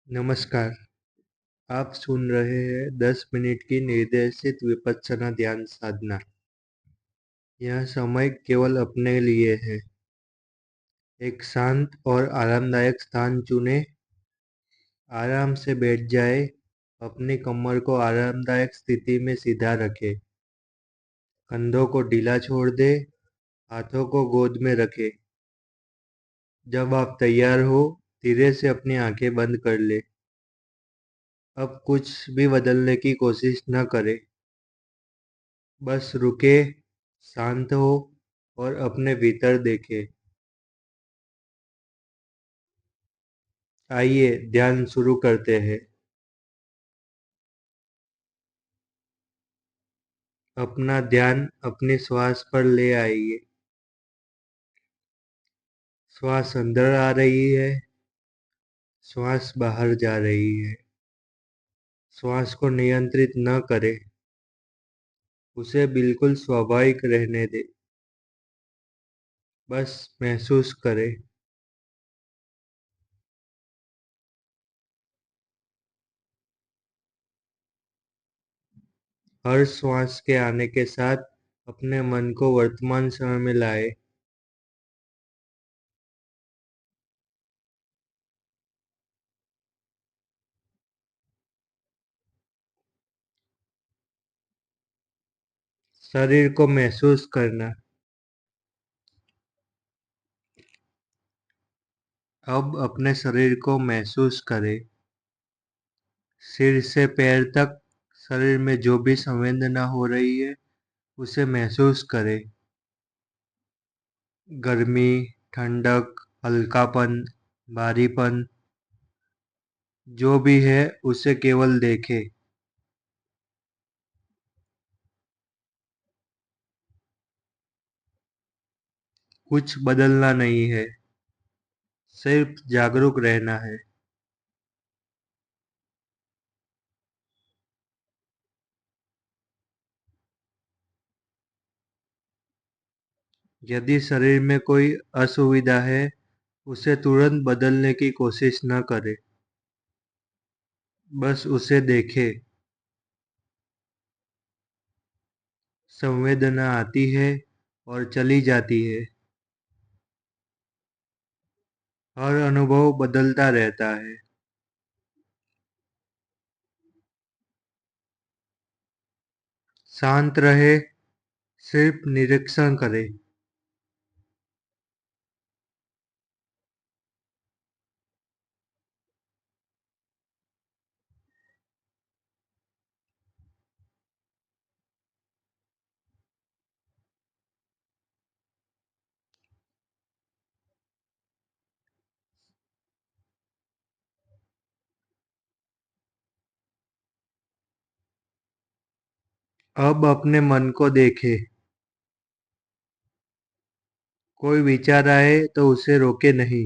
नमस्कार, आप सुन रहे हैं 10 मिनट की निर्देशित विपश्यना ध्यान साधना। यह समय केवल अपने लिए है। एक शांत और आरामदायक स्थान चुनें, आराम से बैठ जाएं, अपनी कमर को आरामदायक स्थिति में सीधा रखें, कंधों को ढीला छोड़ दें, हाथों को गोद में रखें। जब आप तैयार हो, धीरे से अपनी आंखें बंद कर लें। अब कुछ भी बदलने की कोशिश न करें, बस रुके, शांत हो और अपने भीतर देखें। आइए ध्यान शुरू करते हैं। अपना ध्यान अपनी श्वास पर ले आइए। श्वास अंदर आ रही है, श्वास बाहर जा रही है। श्वास को नियंत्रित न करें, उसे बिल्कुल स्वाभाविक रहने दें। बस महसूस करें। हर श्वास के आने के साथ अपने मन को वर्तमान समय में लाएं। शरीर को महसूस करना। अब अपने शरीर को महसूस करें। सिर से पैर तक शरीर में जो भी संवेदना हो रही है, उसे महसूस करें। गर्मी, ठंडक, हल्कापन, भारीपन, जो भी है उसे केवल देखें। कुछ बदलना नहीं है, सिर्फ जागरूक रहना है। यदि शरीर में कोई असुविधा है, उसे तुरंत बदलने की कोशिश न करें, बस उसे देखें। संवेदना आती है और चली जाती है। हर अनुभव बदलता रहता है। शांत रहे, सिर्फ निरीक्षण करें। अब अपने मन को देखें। कोई विचार आए तो उसे रोके नहीं,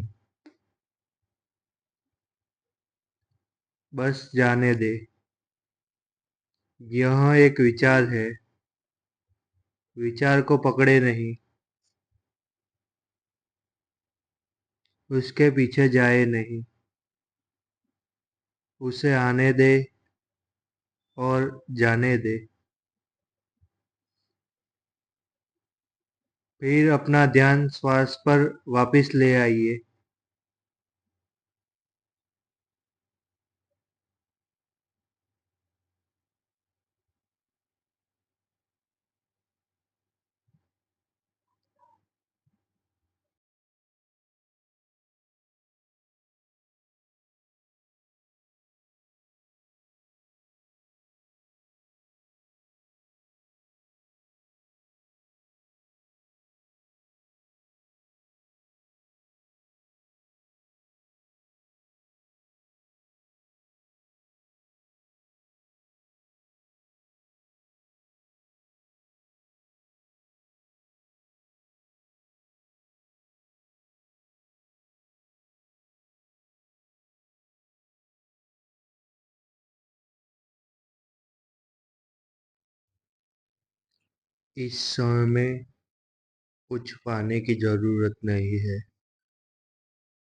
बस जाने दे। यह एक विचार है, विचार को पकड़े नहीं, उसके पीछे जाए नहीं। उसे आने दे और जाने दे। फिर अपना ध्यान श्वास पर वापस ले आइए। इस समय में कुछ पाने की जरूरत नहीं है,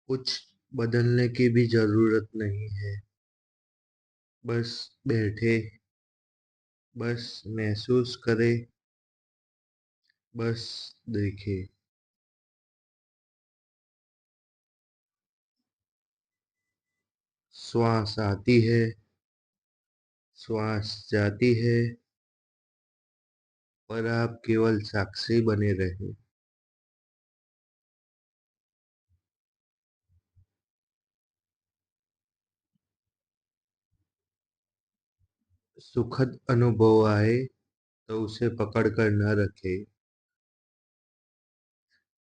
कुछ बदलने की भी जरूरत नहीं है। बस बैठे, बस महसूस करे, बस देखे। श्वास आती है, श्वास जाती है, पर आप केवल साक्षी बने रहे। सुखद अनुभव आए तो उसे पकड़ कर न रखे,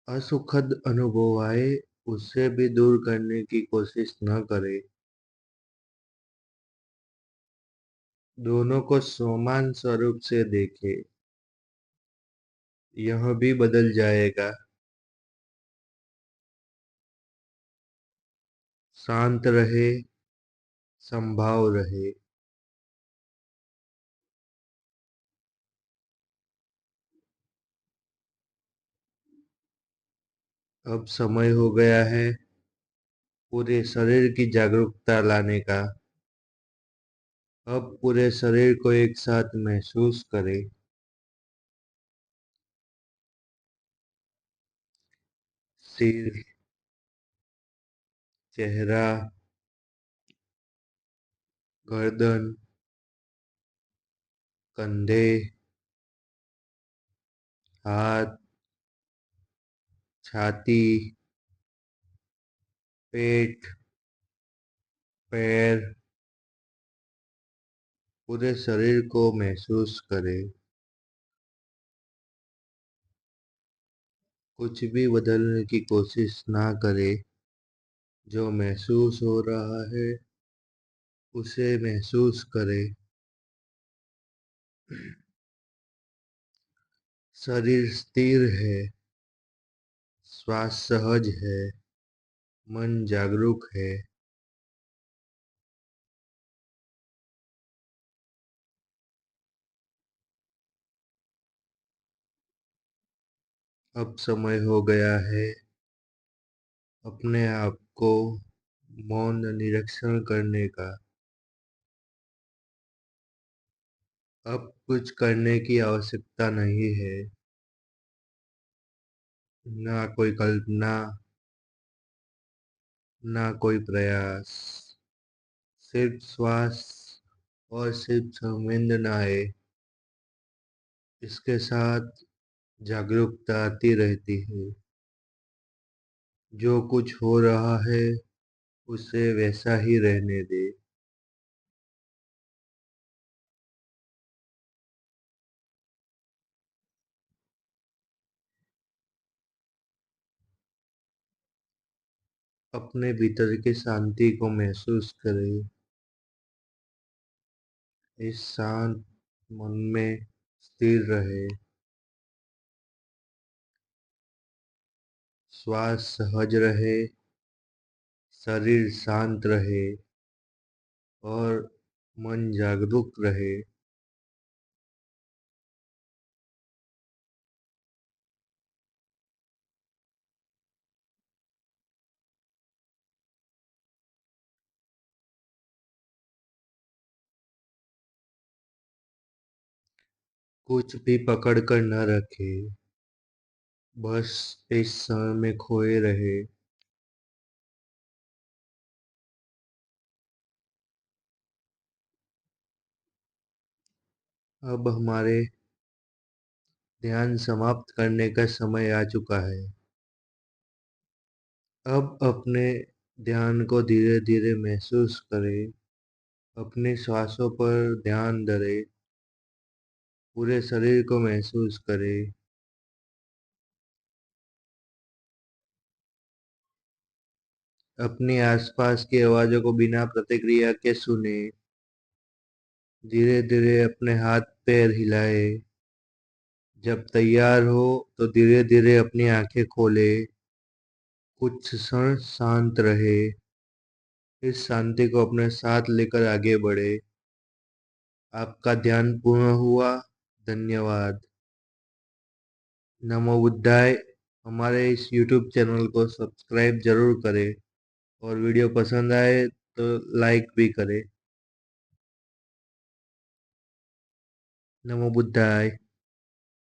असुखद अनुभव आए उसे भी दूर करने की कोशिश न करे। दोनों को समान स्वरूप से देखे। यह भी बदल जाएगा। शांत रहे, संभाव रहे। अब समय हो गया है पूरे शरीर की जागरूकता लाने का। अब पूरे शरीर को एक साथ महसूस करें। सिर, चेहरा, गर्दन, कंधे, हाथ, छाती, पेट, पैर, पूरे शरीर को महसूस करें। कुछ भी बदलने की कोशिश ना करें। जो महसूस हो रहा है उसे महसूस करें। शरीर स्थिर है, श्वास सहज है, मन जागरूक है। अब समय हो गया है अपने आप को मौन निरीक्षण करने का। अब कुछ करने की आवश्यकता नहीं है, ना कोई कल्पना, ना कोई प्रयास। सिर्फ श्वास और सिर्फ संवेदनाएं। इसके साथ जागरूकता आती रहती है। जो कुछ हो रहा है उसे वैसा ही रहने दे। अपने भीतर की शांति को महसूस करें। इस शांत मन में स्थिर रहे। श्वास सहज रहे, शरीर शांत रहे और मन जागरूक रहे। कुछ भी पकड़ कर न रखे, बस इस समय में खोए रहे। अब हमारे ध्यान समाप्त करने का समय आ चुका है। अब अपने ध्यान को धीरे धीरे महसूस करें। अपने श्वासों पर ध्यान धरें। पूरे शरीर को महसूस करें। अपने आसपास की आवाज़ों को बिना प्रतिक्रिया के सुने। धीरे धीरे अपने हाथ पैर हिलाए। जब तैयार हो तो धीरे धीरे अपनी आंखें खोले। कुछ क्षण शांत रहे। इस शांति को अपने साथ लेकर आगे बढ़े। आपका ध्यान पूर्ण हुआ। धन्यवाद। नमो बुद्धाय। हमारे इस YouTube चैनल को सब्सक्राइब जरूर करें और वीडियो पसंद आए तो लाइक भी करें। नमो बुद्धाय।